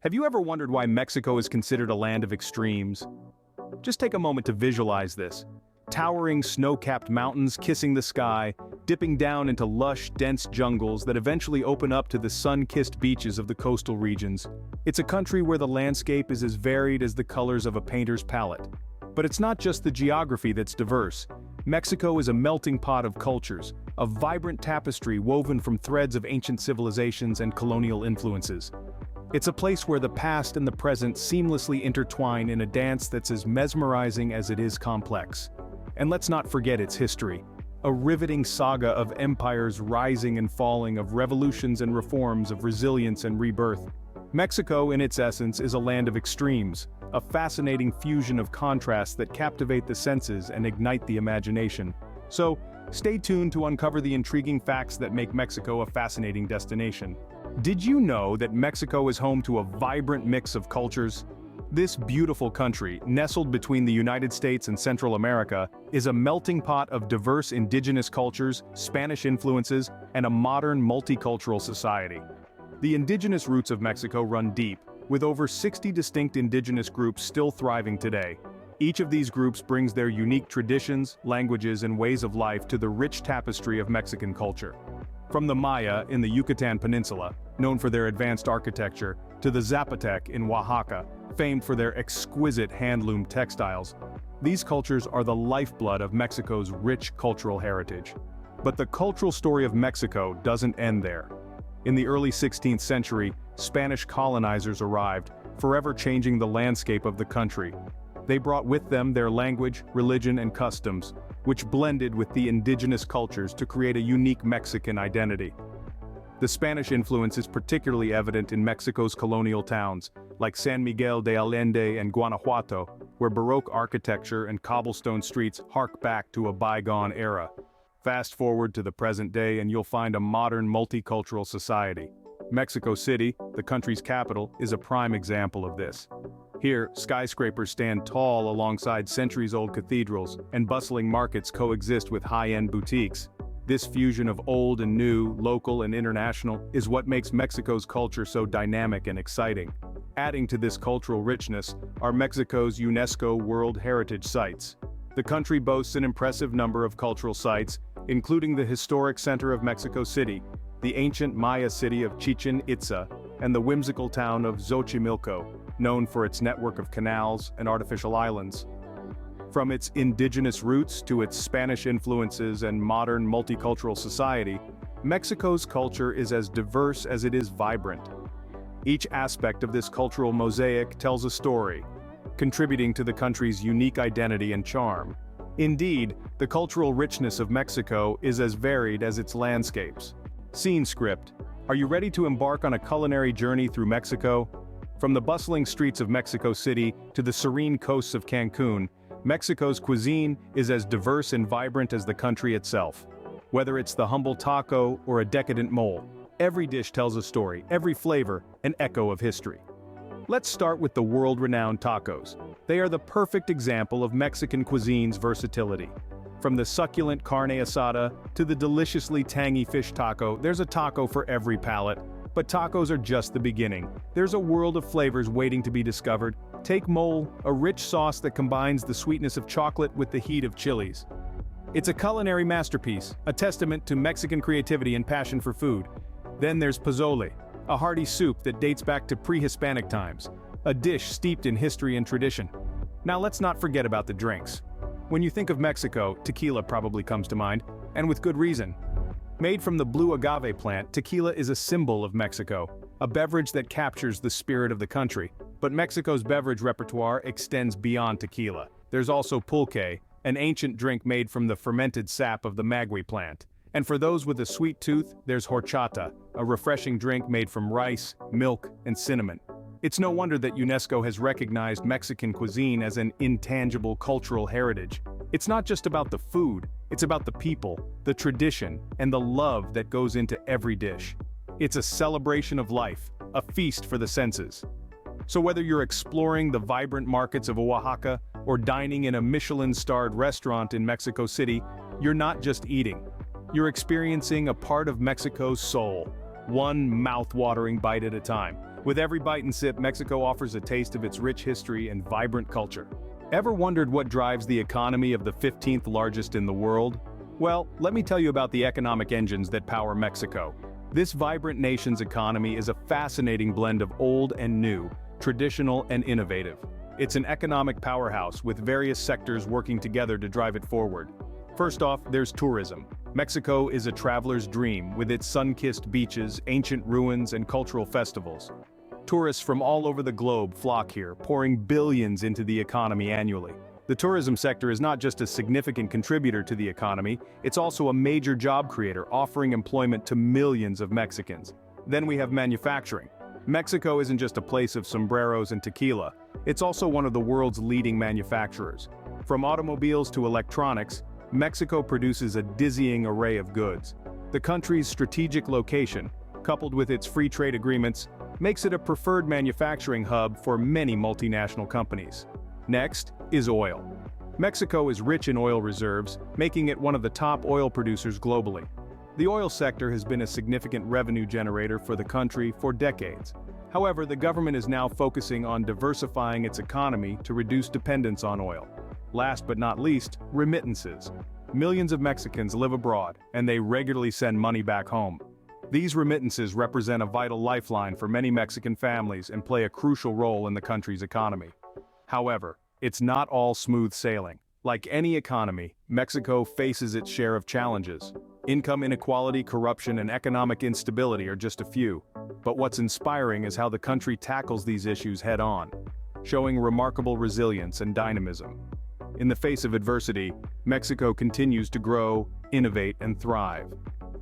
Have you ever wondered why Mexico is considered a land of extremes? Just take a moment to visualize this. Towering snow-capped mountains kissing the sky, dipping down into lush, dense jungles that eventually open up to the sun-kissed beaches of the coastal regions. It's a country where the landscape is as varied as the colors of a painter's palette. But it's not just the geography that's diverse. Mexico is a melting pot of cultures, a vibrant tapestry woven from threads of ancient civilizations and colonial influences. It's a place where the past and the present seamlessly intertwine in a dance that's as mesmerizing as it is complex. And let's not forget its history. A riveting saga of empires rising and falling, of revolutions and reforms, of resilience and rebirth. Mexico, in its essence, is a land of extremes, a fascinating fusion of contrasts that captivate the senses and ignite the imagination. So, stay tuned to uncover the intriguing facts that make Mexico a fascinating destination. Did you know that Mexico is home to a vibrant mix of cultures? This beautiful country, nestled between the United States and Central America, is a melting pot of diverse indigenous cultures, Spanish influences, and a modern multicultural society. The indigenous roots of Mexico run deep, with over 60 distinct indigenous groups still thriving today. Each of these groups brings their unique traditions, languages, and ways of life to the rich tapestry of Mexican culture. From the Maya in the Yucatan Peninsula, known for their advanced architecture, to the Zapotec in Oaxaca, famed for their exquisite hand-loom textiles, these cultures are the lifeblood of Mexico's rich cultural heritage. But the cultural story of Mexico doesn't end there. In the early 16th century, Spanish colonizers arrived, forever changing the landscape of the country. They brought with them their language, religion, and customs, which blended with the indigenous cultures to create a unique Mexican identity. The Spanish influence is particularly evident in Mexico's colonial towns, like San Miguel de Allende and Guanajuato, where Baroque architecture and cobblestone streets hark back to a bygone era. Fast forward to the present day and you'll find a modern multicultural society. Mexico City, the country's capital, is a prime example of this. Here, skyscrapers stand tall alongside centuries-old cathedrals, and bustling markets coexist with high-end boutiques. This fusion of old and new, local and international, is what makes Mexico's culture so dynamic and exciting. Adding to this cultural richness are Mexico's UNESCO World Heritage Sites. The country boasts an impressive number of cultural sites, including the historic center of Mexico City, the ancient Maya city of Chichen Itza, and the whimsical town of Xochimilco, known for its network of canals and artificial islands. From its indigenous roots to its Spanish influences and modern multicultural society, Mexico's culture is as diverse as it is vibrant. Each aspect of this cultural mosaic tells a story, contributing to the country's unique identity and charm. Indeed, the cultural richness of Mexico is as varied as its landscapes. Scene script. Are you ready to embark on a culinary journey through Mexico? From the bustling streets of Mexico City to the serene coasts of Cancun, Mexico's cuisine is as diverse and vibrant as the country itself. Whether it's the humble taco or a decadent mole, every dish tells a story, every flavor, an echo of history. Let's start with the world-renowned tacos. They are the perfect example of Mexican cuisine's versatility. From the succulent carne asada to the deliciously tangy fish taco, there's a taco for every palate. But tacos are just the beginning. There's a world of flavors waiting to be discovered. Take mole, a rich sauce that combines the sweetness of chocolate with the heat of chilies. It's a culinary masterpiece, a testament to Mexican creativity and passion for food. Then there's pozole, a hearty soup that dates back to pre-Hispanic times, a dish steeped in history and tradition. Now let's not forget about the drinks. When you think of Mexico, tequila probably comes to mind, and with good reason. Made from the blue agave plant, tequila is a symbol of Mexico, a beverage that captures the spirit of the country. But Mexico's beverage repertoire extends beyond tequila. There's also pulque, an ancient drink made from the fermented sap of the maguey plant. And for those with a sweet tooth, there's horchata, a refreshing drink made from rice, milk, and cinnamon. It's no wonder that UNESCO has recognized Mexican cuisine as an intangible cultural heritage. It's not just about the food, it's about the people, the tradition, and the love that goes into every dish. It's a celebration of life, a feast for the senses. So whether you're exploring the vibrant markets of Oaxaca or dining in a Michelin-starred restaurant in Mexico City, you're not just eating. You're experiencing a part of Mexico's soul, one mouth-watering bite at a time. With every bite and sip, Mexico offers a taste of its rich history and vibrant culture. Ever wondered what drives the economy of the 15th largest in the world? Well, let me tell you about the economic engines that power Mexico. This vibrant nation's economy is a fascinating blend of old and new, traditional and innovative. It's an economic powerhouse with various sectors working together to drive it forward. First off, there's tourism. Mexico is a traveler's dream with its sun-kissed beaches, ancient ruins, and cultural festivals. Tourists from all over the globe flock here, pouring billions into the economy annually. The tourism sector is not just a significant contributor to the economy, it's also a major job creator, offering employment to millions of Mexicans. Then we have manufacturing. Mexico isn't just a place of sombreros and tequila, it's also one of the world's leading manufacturers. From automobiles to electronics, Mexico produces a dizzying array of goods. The country's strategic location, coupled with its free trade agreements, makes it a preferred manufacturing hub for many multinational companies. Next is oil. Mexico is rich in oil reserves, making it one of the top oil producers globally. The oil sector has been a significant revenue generator for the country for decades. However, the government is now focusing on diversifying its economy to reduce dependence on oil. Last but not least, remittances. Millions of Mexicans live abroad, and they regularly send money back home. These remittances represent a vital lifeline for many Mexican families and play a crucial role in the country's economy. However, it's not all smooth sailing. Like any economy, Mexico faces its share of challenges. Income inequality, corruption, and economic instability are just a few. But what's inspiring is how the country tackles these issues head-on, showing remarkable resilience and dynamism. In the face of adversity, Mexico continues to grow, innovate, and thrive.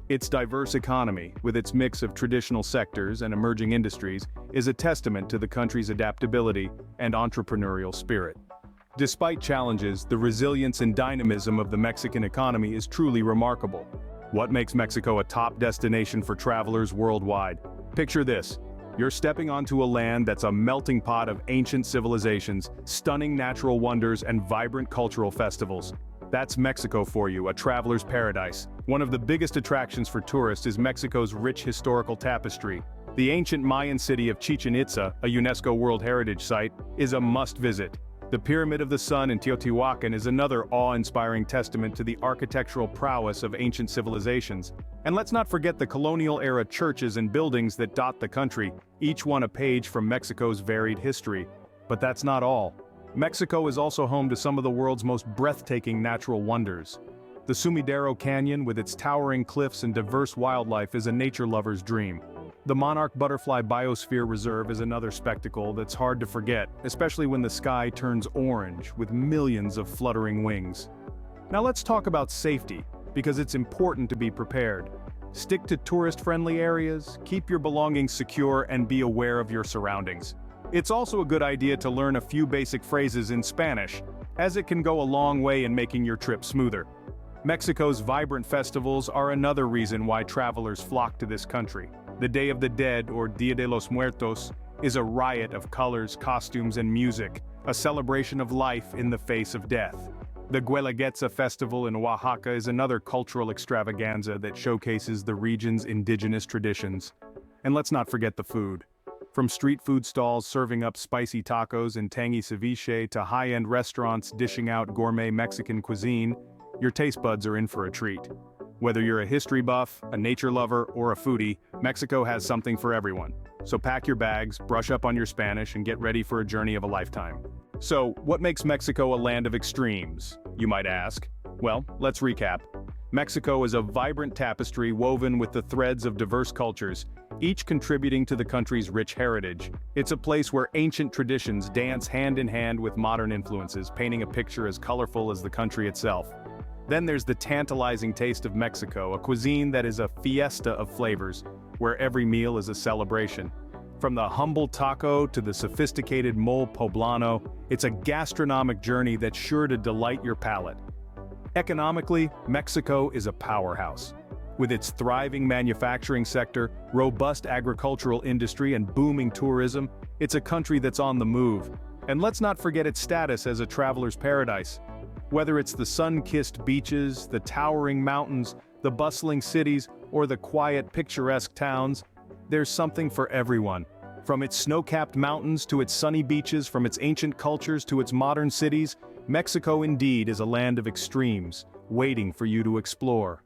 Its diverse economy, with its mix of traditional sectors and emerging industries, is a testament to the country's adaptability and entrepreneurial spirit. Despite challenges, the resilience and dynamism of the Mexican economy is truly remarkable. What makes Mexico a top destination for travelers worldwide? Picture this. You're stepping onto a land that's a melting pot of ancient civilizations, stunning natural wonders, and vibrant cultural festivals. That's Mexico for you, a traveler's paradise. One of the biggest attractions for tourists is Mexico's rich historical tapestry. The ancient Mayan city of Chichen Itza, a UNESCO World Heritage Site, is a must-visit. The Pyramid of the Sun in Teotihuacan is another awe-inspiring testament to the architectural prowess of ancient civilizations. And let's not forget the colonial-era churches and buildings that dot the country, each one a page from Mexico's varied history. But that's not all. Mexico is also home to some of the world's most breathtaking natural wonders. The Sumidero Canyon, with its towering cliffs and diverse wildlife, is a nature lover's dream. The Monarch Butterfly Biosphere Reserve is another spectacle that's hard to forget, especially when the sky turns orange with millions of fluttering wings. Now let's talk about safety, because it's important to be prepared. Stick to tourist-friendly areas, keep your belongings secure, and be aware of your surroundings. It's also a good idea to learn a few basic phrases in Spanish, as it can go a long way in making your trip smoother. Mexico's vibrant festivals are another reason why travelers flock to this country. The Day of the Dead, or Dia de los Muertos, is a riot of colors, costumes, and music, a celebration of life in the face of death. The Guelaguetza Festival in Oaxaca is another cultural extravaganza that showcases the region's indigenous traditions. And let's not forget the food. From street food stalls serving up spicy tacos and tangy ceviche to high-end restaurants dishing out gourmet Mexican cuisine, your taste buds are in for a treat. Whether you're a history buff, a nature lover, or a foodie, Mexico has something for everyone. So pack your bags, brush up on your Spanish, and get ready for a journey of a lifetime. So, what makes Mexico a land of extremes, you might ask? Well, let's recap. Mexico is a vibrant tapestry woven with the threads of diverse cultures, each contributing to the country's rich heritage. It's a place where ancient traditions dance hand in hand with modern influences, painting a picture as colorful as the country itself. Then there's the tantalizing taste of Mexico, a cuisine that is a fiesta of flavors, where every meal is a celebration. From the humble taco to the sophisticated mole poblano, it's a gastronomic journey that's sure to delight your palate. Economically, Mexico is a powerhouse. With its thriving manufacturing sector, robust agricultural industry, and booming tourism, it's a country that's on the move. And let's not forget its status as a traveler's paradise. Whether it's the sun-kissed beaches, the towering mountains, the bustling cities, or the quiet, picturesque towns, there's something for everyone. From its snow-capped mountains to its sunny beaches, from its ancient cultures to its modern cities, Mexico indeed is a land of extremes, waiting for you to explore.